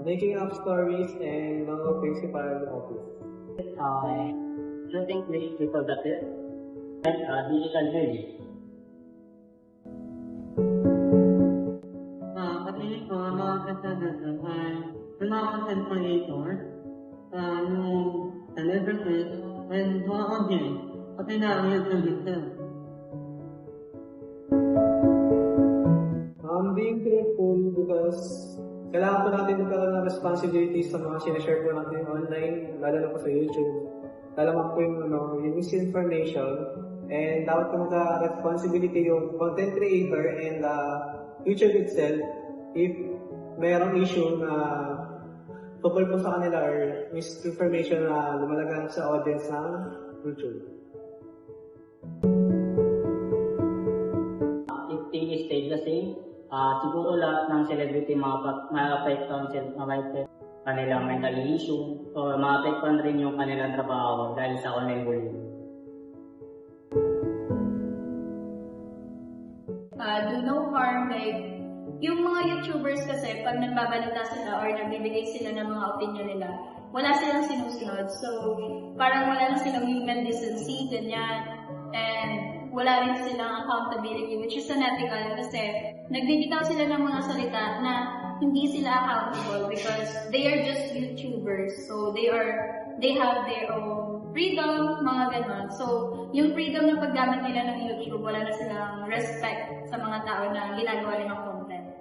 making up stories and mga principal office. Shooting clips because of it, and digital release. Kasi ito, mga kasagasan ay mga content creator, yung celebrities, and mga audience, pati na ang YouTube itself. Being truthful because kailangan po natin magkaroon ng responsibilities sa mga sinashare po natin online, lalo na po sa YouTube. Lalaman po yung misinformation, and dapat po magka-responsibility yung content creator and YouTube itself if mayroong issue na tungkol po sa kanila or misinformation na lumalagan sa audience ng YouTube. If things stay the same, siguro lahat ng celebrity ma-apektuhan kanilang mental issue o ma-apektuhan rin yung kanilang trabaho dahil sa online bullying. Do no harm, like, yung mga YouTubers kasi, pag nagbabalita sila or nagbibigay sila ng mga opinion nila, wala silang sinusunod. So, parang wala na silang human decency, ganyan. And wala rin silang accountability, which is unethical kasi nagbibitaw sila ng mga salita na hindi sila accountable because they are just YouTubers. So, they have their own freedom, mga ganon. So, yung freedom ng paggamit nila ng YouTube, wala na silang respect sa mga tao na ginagawa nilang content.